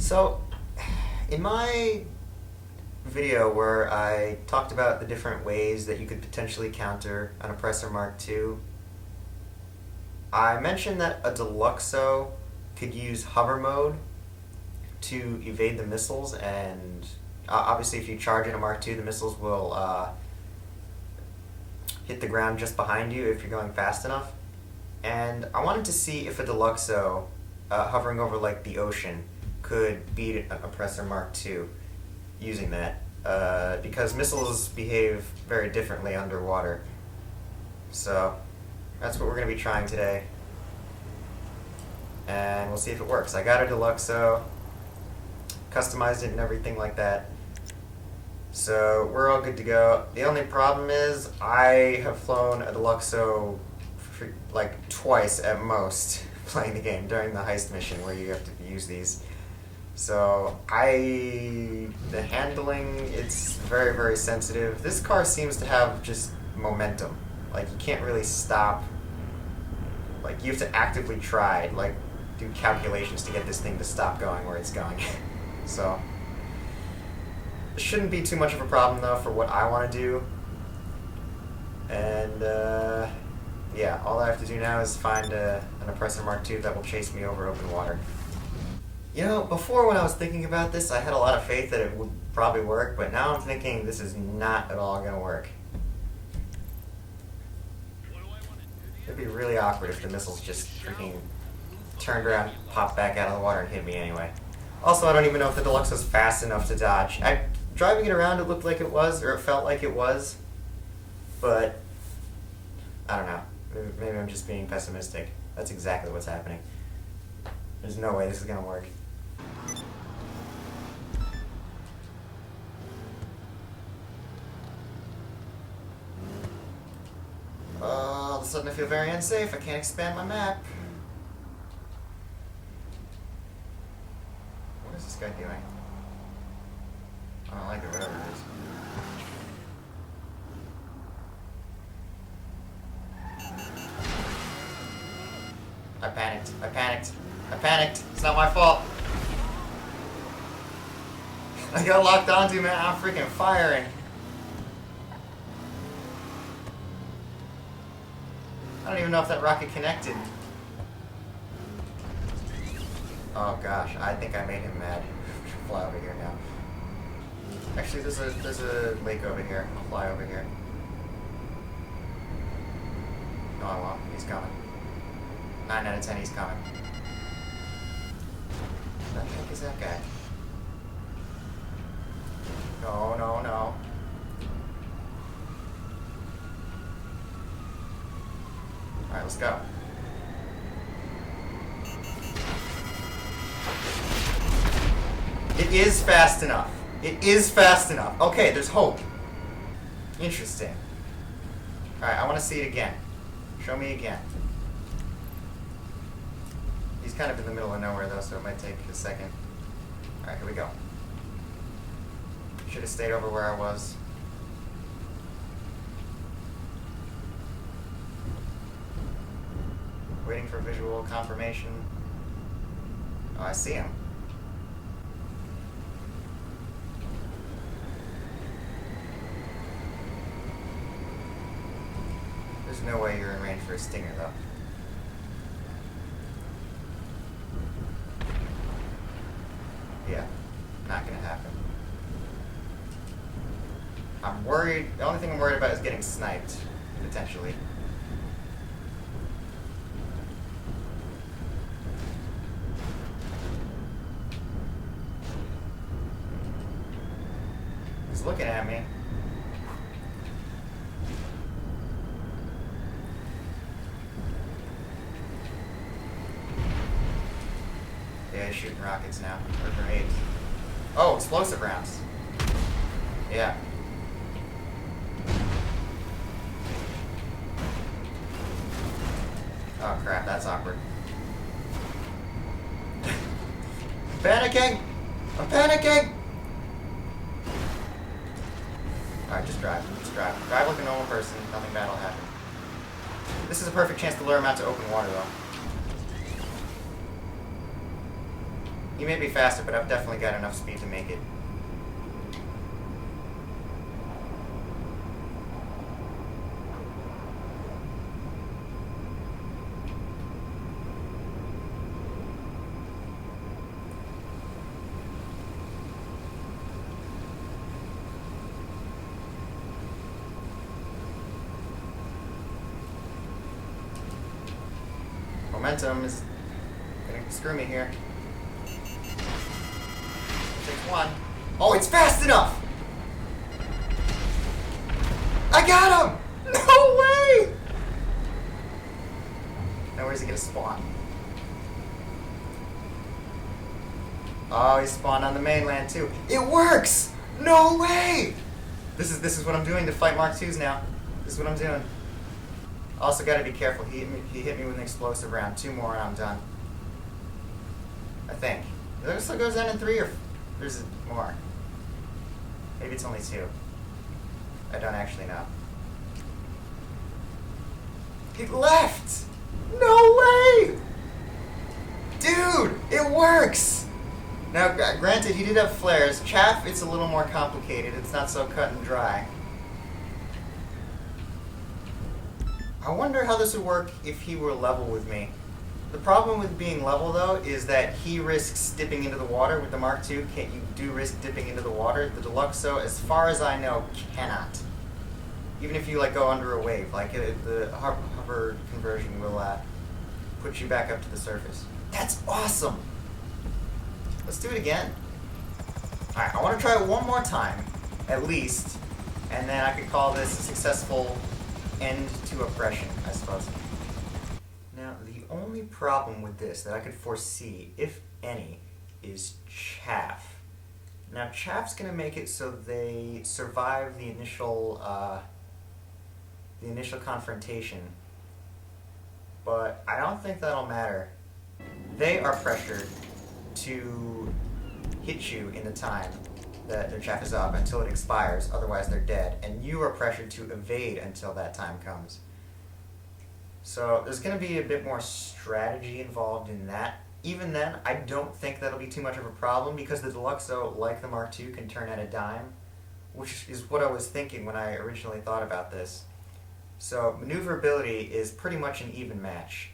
So, in my video where I talked about the different ways that you could potentially counter an Oppressor Mark II, I mentioned that a Deluxo could use hover mode to evade the missiles, and obviously if you charge in a Mark II, the missiles will hit the ground just behind you if you're going fast enough. And I wanted to see if a Deluxo hovering over like the ocean could beat an Oppressor Mark II using that, because missiles behave very differently underwater. So that's what we're going to be trying today, and we'll see if it works. I got a Deluxo, customized it and everything like that, so we're all good to go. The only problem is I have flown a Deluxo for like twice at most playing the game during the heist mission where you have to use these. So the handling, it's very, very sensitive. This car seems to have just momentum. Like, you can't really stop. Like, you have to actively try, like, do calculations to get this thing to stop going where it's going. So, it shouldn't be too much of a problem, though, for what I want to do. And, yeah, all I have to do now is find an Oppressor Mark II that will chase me over open water. You know, before when I was thinking about this, I had a lot of faith that it would probably work, but now I'm thinking this is not at all going to work. It'd be really awkward if the missiles just freaking turned around, popped back out of the water, and hit me anyway. Also, I don't even know if the Deluxe was fast enough to dodge. Driving it around, it looked like it was, or it felt like it was, but I don't know. Maybe I'm just being pessimistic. That's exactly what's happening. There's no way this is going to work. All of a sudden I feel very unsafe. I can't expand my map. What is this guy doing? I don't like it, whatever it is. I panicked. I panicked. I panicked. It's not my fault. I got locked onto, man. I'm freaking firing. I don't even know if that rocket connected. Oh gosh, I think I made him mad. Fly over here now. Actually, there's a lake over here. I'll fly over here. No, I won't. He's coming. 9 out of 10, he's coming. Who the heck is that guy? No, no, no. Alright, let's go. It is fast enough. It is fast enough. Okay, there's hope. Interesting. Alright, I want to see it again. Show me again. He's kind of in the middle of nowhere, though, so it might take a second. Alright, here we go. Should have stayed over where I was. Waiting for visual confirmation. Oh, I see him. There's no way you're in range for a stinger, though. Yeah, not gonna happen. I'm worried. The only thing I'm worried about is getting sniped, potentially. He's looking at me. Yeah, he's shooting rockets now, or grenades. Oh, explosive rounds. Yeah. Oh crap, that's awkward. Panicking! I'm panicking! Alright, just drive. Just drive. Drive like a normal person. Nothing bad will happen. This is a perfect chance to lure him out to open water, though. He may be faster, but I've definitely got enough speed to make it. Momentum is gonna screw me here. Take one. Oh, it's fast enough! I got him! No way! Now where's he gonna spawn? Oh, he spawned on the mainland too. It works! No way! This is what I'm doing to fight Mark IIs now. This is what I'm doing. Also gotta be careful. He hit me with an explosive round. 2 more and I'm done. I think. It still goes down in 3 or there's more. Maybe it's only 2. I don't actually know. He left! No way! Dude, it works! Now, granted, he did have flares. Chaff, it's a little more complicated. It's not so cut and dry. I wonder how this would work if he were level with me. The problem with being level, though, is that he risks dipping into the water. With the Mark II, you do risk dipping into the water. The Deluxo, as far as I know, cannot. Even if you go under a wave, the hover conversion will put you back up to the surface. That's awesome! Let's do it again. Alright, I want to try it one more time, at least, and then I could call this a successful end to oppression, I suppose. Now, the only problem with this that I could foresee, if any, is Chaff. Now, Chaff's going to make it so they survive the initial confrontation, but I don't think that'll matter. They are pressured to hit you in the time that their chaff is up until it expires, otherwise they're dead, and you are pressured to evade until that time comes. So there's going to be a bit more strategy involved in that. Even then, I don't think that'll be too much of a problem because the Deluxo, like the Mark II, can turn at a dime, which is what I was thinking when I originally thought about this. So maneuverability is pretty much an even match.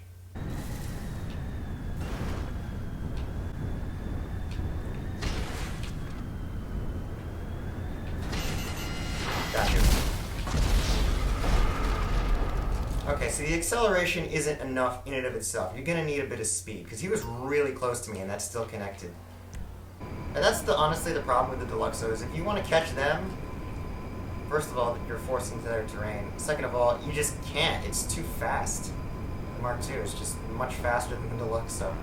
Gotcha. Okay, so the acceleration isn't enough in and of itself. You're going to need a bit of speed, because he was really close to me and that's still connected. And that's honestly the problem with the Deluxo, is if you want to catch them, first of all, you're forced into their terrain. Second of all, you just can't. It's too fast. The Mark II is just much faster than the Deluxo.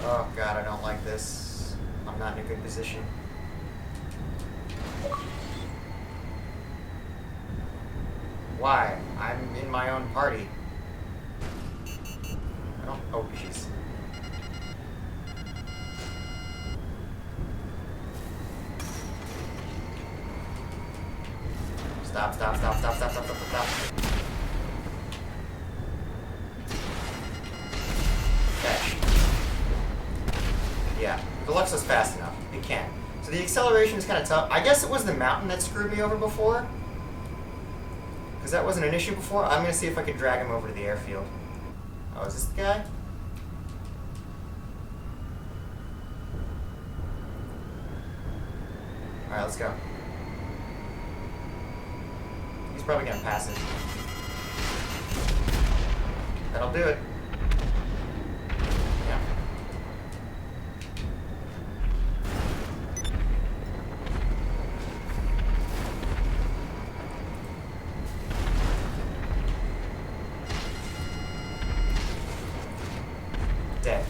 Oh god, I don't like this. I'm not in a good position. Why? I'm in my own party. I don't... Oh, jeez. Stop, stop, stop, stop, stop, stop, stop, stop. Catch. Yeah, Deluxo's fast enough. It can. So the acceleration is kind of tough. I guess it was the mountain that screwed me over before. Because that wasn't an issue before. I'm going to see if I could drag him over to the airfield. Oh, is this the guy? Alright, let's go. He's probably going to pass it. That'll do it. Yeah. Dead.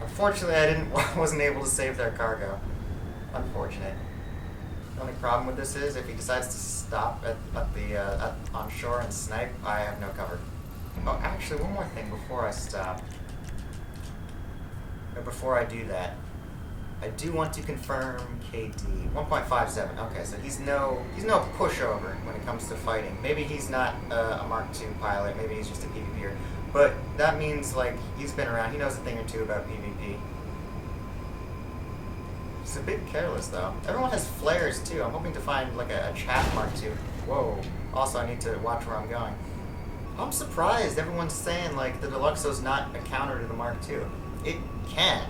Unfortunately, wasn't able to save their cargo. Unfortunate. The only problem with this is if he decides to stop on shore and snipe, I have no cover. Oh, actually, one more thing before I stop. Or before I do that. I do want to confirm KD 1.57. Okay, so he's no pushover when it comes to fighting. Maybe he's not a Mark II pilot. Maybe he's just a PvPer. But that means like he's been around. He knows a thing or two about PvP. He's a bit careless though. Everyone has flares too. I'm hoping to find like a chaff Mark II. Whoa. Also, I need to watch where I'm going. I'm surprised everyone's saying like the Deluxo's not a counter to the Mark II. It can.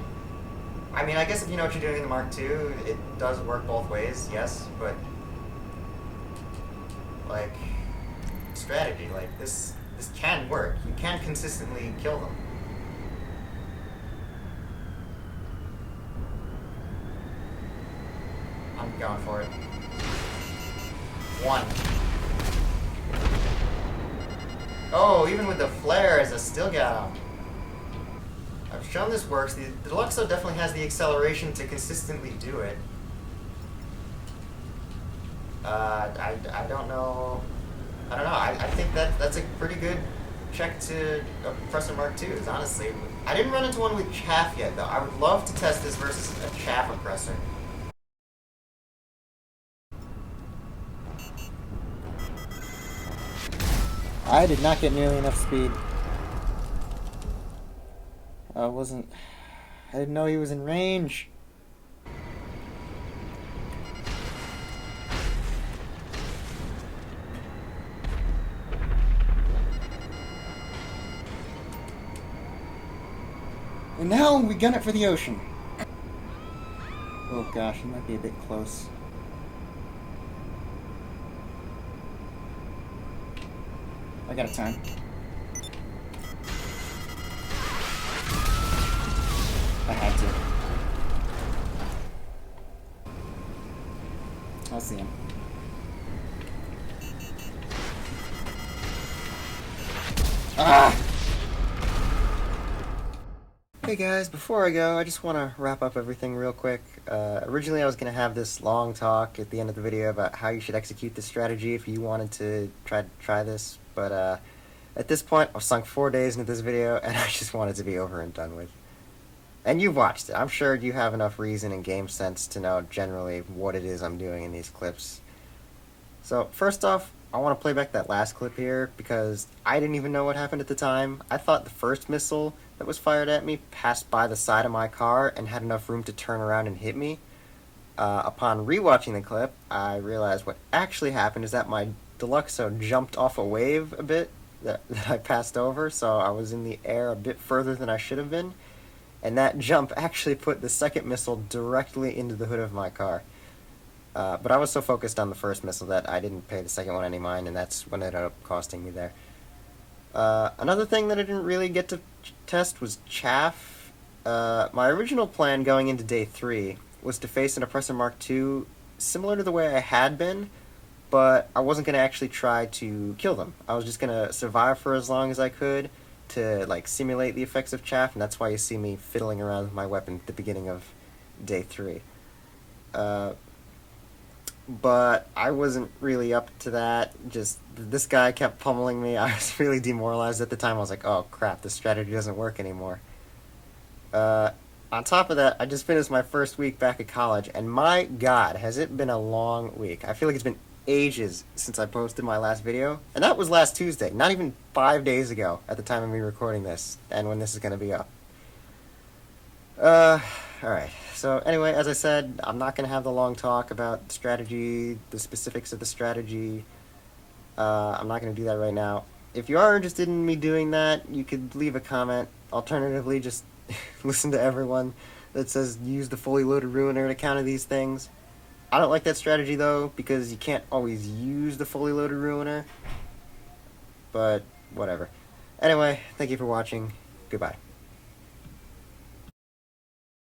I mean, I guess if you know what you're doing in the Mark II, it does work both ways, yes, but like strategy, like this can work. You can consistently kill them. I'm going for it. 1. Oh, even with the flares, I still got him. I've shown this works. The Deluxo definitely has the acceleration to consistently do it. I don't know. I don't know. I think that's a pretty good check to Oppressor Mark IIs, honestly. I didn't run into one with chaff yet, though. I would love to test this versus a chaff oppressor. I did not get nearly enough speed. I didn't know he was in range. And now we gun it for the ocean. Oh gosh, it might be a bit close. I got a time. I had to. I'll see him. Ah! Hey guys, before I go, I just want to wrap up everything real quick. Originally I was going to have this long talk at the end of the video about how you should execute this strategy if you wanted to try this, but at this point I've sunk 4 days into this video and I just want it to be over and done with. And you've watched it. I'm sure you have enough reason and game sense to know generally what it is I'm doing in these clips. So first off, I want to play back that last clip here because I didn't even know what happened at the time. I thought the first missile that was fired at me passed by the side of my car and had enough room to turn around and hit me. Upon rewatching the clip, I realized what actually happened is that my Deluxo jumped off a wave a bit that I passed over, so I was in the air a bit further than I should have been. And that jump actually put the second missile directly into the hood of my car. But I was so focused on the first missile that I didn't pay the second one any mind, and that's what ended up costing me there. Another thing that I didn't really get to test was chaff. My original plan going into day 3 was to face an Oppressor Mark II similar to the way I had been, but I wasn't going to actually try to kill them. I was just going to survive for as long as I could to like simulate the effects of chaff, and that's why you see me fiddling around with my weapon at the beginning of day 3. But I wasn't really up to that. Just this guy kept pummeling me. I was really demoralized at the time. I was like, oh crap, this strategy doesn't work anymore. On top of that, I just finished my first week back at college, and my god, has it been a long week. I feel like it's been ages since I posted my last video, and that was last Tuesday, not even 5 days ago at the time of me recording this, and when this is going to be up. Alright, so anyway, as I said, I'm not going to have the long talk about strategy, the specifics of the strategy. I'm not going to do that right now. If you are interested in me doing that, you could leave a comment. Alternatively, just listen to everyone that says use the fully loaded ruiner to counter these things. I don't like that strategy though, because you can't always use the fully loaded ruiner. But whatever. Anyway, thank you for watching. Goodbye.